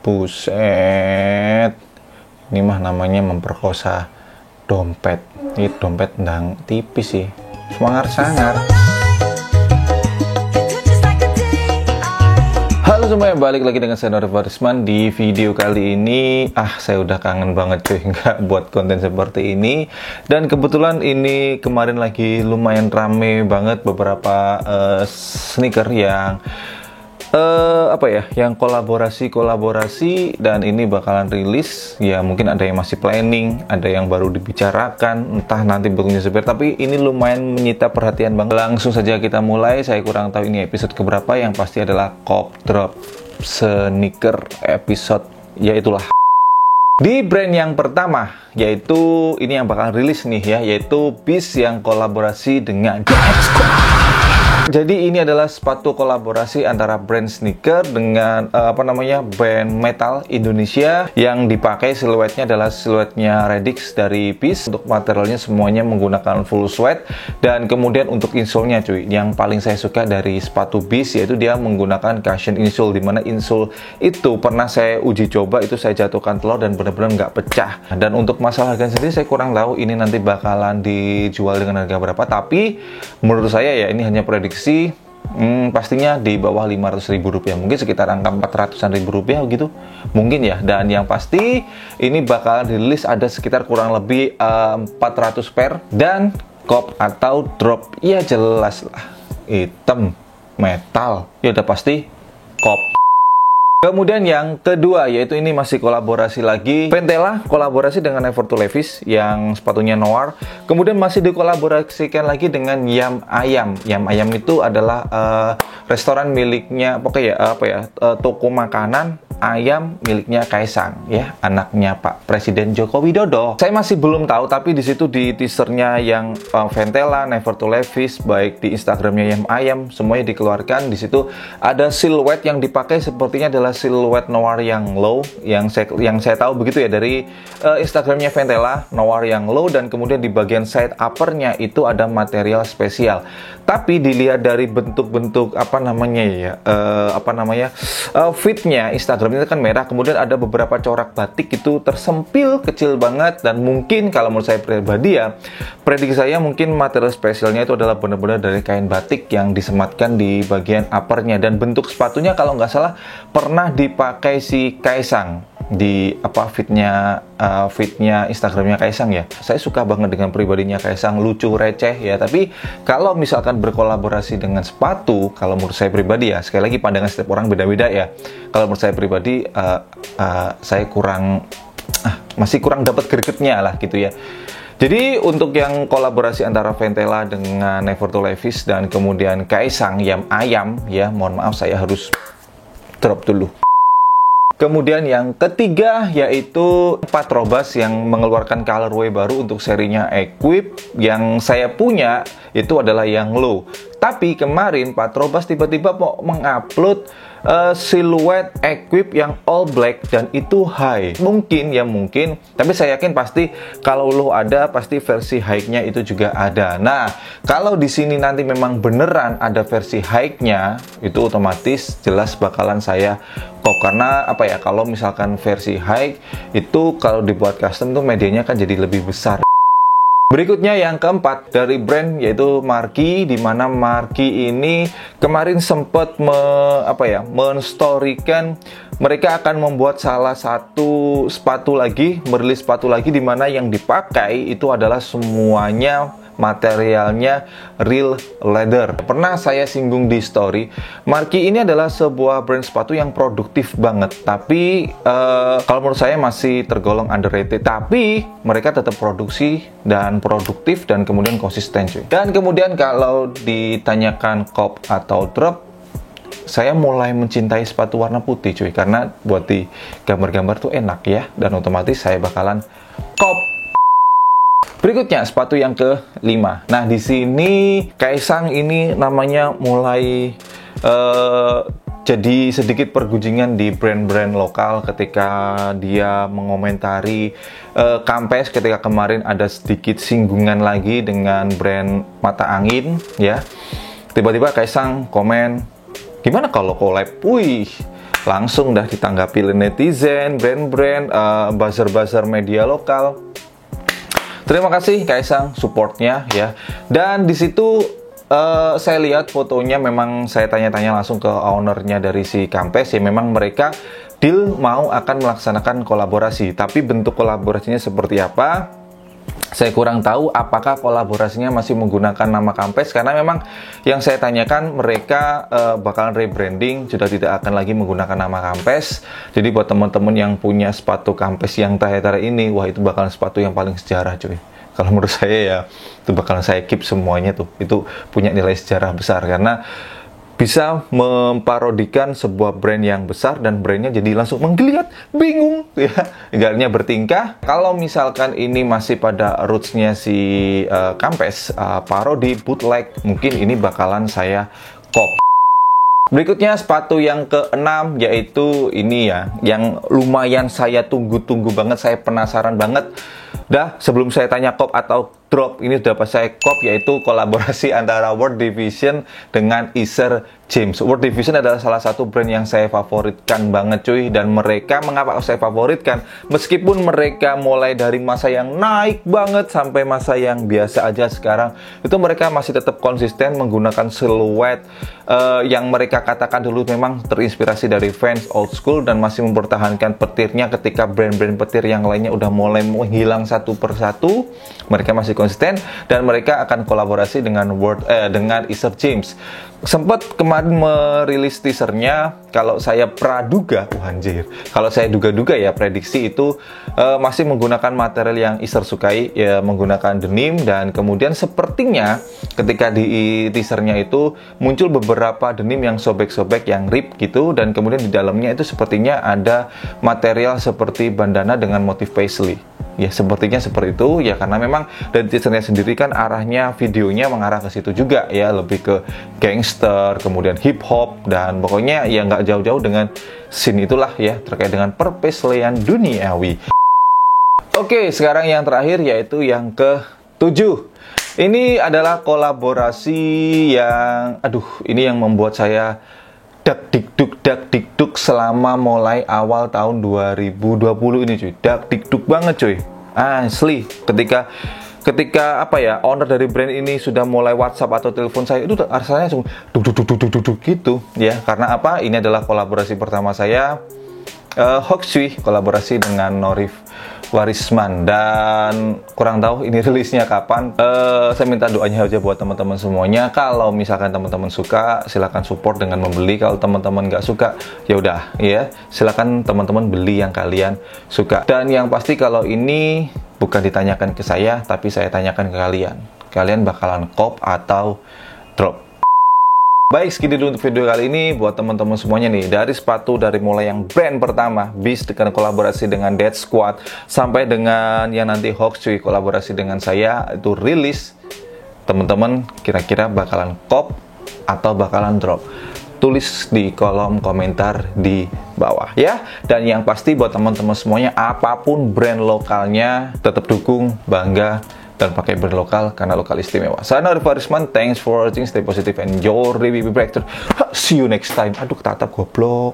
Buset, ini mah namanya memperkosa dompet. Ini dompet ndang tipis sih, sangar-sangar. Halo semuanya, balik lagi dengan saya Nur Farisman. Di video kali ini saya udah kangen banget cuy, nggak buat konten seperti ini. Dan kebetulan ini kemarin lagi lumayan rame banget beberapa sneaker yang yang kolaborasi dan ini bakalan rilis. Ya mungkin ada yang masih planning, ada yang baru dibicarakan, entah nanti bentuknya seperti, tapi ini lumayan menyita perhatian banget. Langsung saja kita mulai. Saya kurang tahu ini episode keberapa, yang pasti adalah Cop Drop Sneaker episode, yaitulah di brand yang pertama, yaitu ini yang bakalan rilis nih ya, yaitu Beast yang kolaborasi dengan Jadi ini adalah sepatu kolaborasi antara brand sneaker dengan brand metal Indonesia, yang dipakai siluetnya adalah siluetnya Radix dari Beast. Untuk materialnya semuanya menggunakan full sweat, dan kemudian untuk insole-nya cuy, yang paling saya suka dari sepatu Beast yaitu dia menggunakan cushion insole, dimana insole itu pernah saya uji coba, itu saya jatuhkan telur dan benar-benar nggak pecah. Dan untuk masalah harga sendiri saya kurang tahu ini nanti bakalan dijual dengan harga berapa, tapi menurut saya ya ini hanya prediksi. Pastinya di bawah Rp500.000, mungkin sekitar angka Rp400.000 gitu mungkin ya. Dan yang pasti ini bakal dirilis ada sekitar kurang lebih 400 pair, dan Cop atau drop ya jelas lah hitam metal, ya udah pasti Cop. Kemudian yang kedua, yaitu ini masih kolaborasi lagi, Ventela kolaborasi dengan Never to Levi's yang sepatunya Noir. Kemudian masih dikolaborasikan lagi dengan Yam Ayam. Yam Ayam itu adalah restoran miliknya, toko makanan ayam miliknya Kaisang ya, anaknya Pak Presiden Joko Widodo. Saya masih belum tahu, tapi di situ di teasernya yang Ventela, Never to Levi's, baik di Instagramnya Yam Ayam, semuanya dikeluarkan. Di situ ada siluet yang dipakai, sepertinya adalah siluet Noir yang low, yang saya tahu begitu ya dari Instagramnya Ventela, Noir yang low, dan kemudian di bagian side uppernya itu ada material spesial. Tapi dilihat dari bentuk-bentuk fitnya Instagram itu kan merah, kemudian ada beberapa corak batik itu tersempil kecil banget, dan mungkin kalau menurut saya pribadi ya, prediksi saya mungkin material spesialnya itu adalah benar-benar dari kain batik yang disematkan di bagian uppernya. Dan bentuk sepatunya kalau nggak salah pernah dipakai si Kaisang di fitnya Instagramnya Kaisang ya. Saya suka banget dengan pribadinya Kaisang, lucu receh ya. Tapi kalau misalkan berkolaborasi dengan sepatu, kalau menurut saya pribadi ya, sekali lagi pandangan setiap orang beda-beda ya. Kalau menurut saya pribadi saya masih kurang dapat gregetnya lah gitu ya. Jadi untuk yang kolaborasi antara Ventela dengan Never to Levi's dan kemudian Kaisang Yam Ayam ya, mohon maaf saya harus drop dulu. Kemudian yang ketiga yaitu Patrobas yang mengeluarkan colorway baru untuk serinya Equip. Yang saya punya itu adalah yang low. Tapi kemarin Patrobas tiba-tiba mau mengupload siluet Equip yang all black dan itu high. Mungkin, tapi saya yakin pasti kalau low ada, pasti versi high-nya itu juga ada. Nah, kalau di sini nanti memang beneran ada versi high-nya, itu otomatis jelas bakalan saya kok, karena kalau misalkan versi high itu kalau dibuat custom tuh medianya kan jadi lebih besar. Berikutnya yang keempat dari brand yaitu Marky, di mana Marky ini kemarin sempat men-storykan mereka akan membuat salah satu sepatu lagi, merilis sepatu lagi, di mana yang dipakai itu adalah semuanya materialnya real leather. Pernah saya singgung di story, Marky ini adalah sebuah brand sepatu yang produktif banget, tapi kalau menurut saya masih tergolong underrated. Tapi mereka tetap produksi dan produktif dan kemudian konsisten cuy. Dan kemudian kalau ditanyakan Cop atau drop, saya mulai mencintai sepatu warna putih cuy, karena buat di gambar-gambar tuh enak ya, dan otomatis saya bakalan Cop. Berikutnya sepatu yang ke-5. Nah, di sini Kaisang ini namanya mulai jadi sedikit pergunjingan di brand-brand lokal ketika dia mengomentari Campes, ketika kemarin ada sedikit singgungan lagi dengan brand Mata Angin ya. Tiba-tiba Kaisang komen, gimana kalau collab? Wih, langsung dah ditanggapi oleh netizen, brand-brand, buzzer-buzzer media lokal. Terima kasih Kaisang supportnya ya. Dan di situ saya lihat fotonya, memang saya tanya-tanya langsung ke ownernya dari si Campes ya, memang mereka deal mau akan melaksanakan kolaborasi, tapi bentuk kolaborasinya seperti apa saya kurang tahu. Apakah kolaborasinya masih menggunakan nama Campes, karena memang yang saya tanyakan mereka bakalan rebranding, sudah tidak akan lagi menggunakan nama Campes. Jadi buat teman-teman yang punya sepatu Campes yang terakhir ini, wah itu bakalan sepatu yang paling sejarah cuy. Kalau menurut saya ya itu bakalan saya keep semuanya tuh, itu punya nilai sejarah besar karena bisa memparodikan sebuah brand yang besar dan brandnya jadi langsung menggeliat, bingung ya, enggaknya bertingkah. Kalau misalkan ini masih pada rootsnya si Campes, parodi, bootleg, mungkin ini bakalan saya cop. Berikutnya sepatu yang keenam, yaitu ini ya, yang lumayan saya tunggu-tunggu banget, saya penasaran banget. Dah sebelum saya tanya cop atau drop, ini udah pas saya cop, yaitu kolaborasi antara World Division dengan Acer James. World Division adalah salah satu brand yang saya favoritkan banget cuy, dan mereka, mengapa saya favoritkan? Meskipun mereka mulai dari masa yang naik banget sampai masa yang biasa aja sekarang, itu mereka masih tetap konsisten menggunakan siluet yang mereka katakan dulu memang terinspirasi dari Vans old school, dan masih mempertahankan petirnya ketika brand-brand petir yang lainnya udah mulai menghilang satu persatu. Mereka masih konsisten dan mereka akan kolaborasi dengan dengan Acer James. Sempat kemarin merilis teasernya, kalau saya praduga, anjir, kalau saya duga-duga ya, prediksi itu masih menggunakan material yang Acer sukai ya, menggunakan denim, dan kemudian sepertinya ketika di teasernya itu muncul beberapa denim yang sobek-sobek, yang rip gitu, dan kemudian di dalamnya itu sepertinya ada material seperti bandana dengan motif paisley. Ya sepertinya seperti itu ya, karena memang dari teasernya sendiri kan arahnya videonya mengarah ke situ juga ya, lebih ke gangster, kemudian hip hop, dan pokoknya ya nggak jauh-jauh dengan scene itulah ya, terkait dengan perpesleyan duniawi. Oke, sekarang yang terakhir yaitu yang ke-7. Ini adalah kolaborasi yang, ini yang membuat saya dak dikduk selama mulai awal tahun 2020 ini cuy. Dak dikduk banget cuy, asli. Ketika apa ya, owner dari brand ini sudah mulai WhatsApp atau telepon saya, itu rasanya langsung duk gitu ya. Karena apa? Ini adalah kolaborasi pertama saya, Hoaxui kolaborasi dengan Norif Warisman, dan kurang tahu ini rilisnya kapan. Saya minta doanya aja buat teman-teman semuanya. Kalau misalkan teman-teman suka, silahkan support dengan membeli. Kalau teman-teman nggak suka, ya udah ya, silahkan teman-teman beli yang kalian suka. Dan yang pasti kalau ini bukan ditanyakan ke saya, tapi saya tanyakan ke kalian. Kalian bakalan cop atau drop? Baik, segini dulu untuk video kali ini. Buat teman-teman semuanya nih, dari sepatu, dari mulai yang brand pertama Beast dengan kolaborasi dengan Dead Squad, sampai dengan yang nanti Hoaxui kolaborasi dengan saya, itu rilis, teman-teman kira-kira bakalan cop atau bakalan drop? Tulis di kolom komentar di bawah ya. Dan yang pasti buat teman-teman semuanya, apapun brand lokalnya, tetap dukung, bangga, dan pakai brand lokal karena lokal istimewa. Saya Norif Warisman, thanks for watching, stay positive and your review breakthrough. See you next time. Aduh, tatap goblok.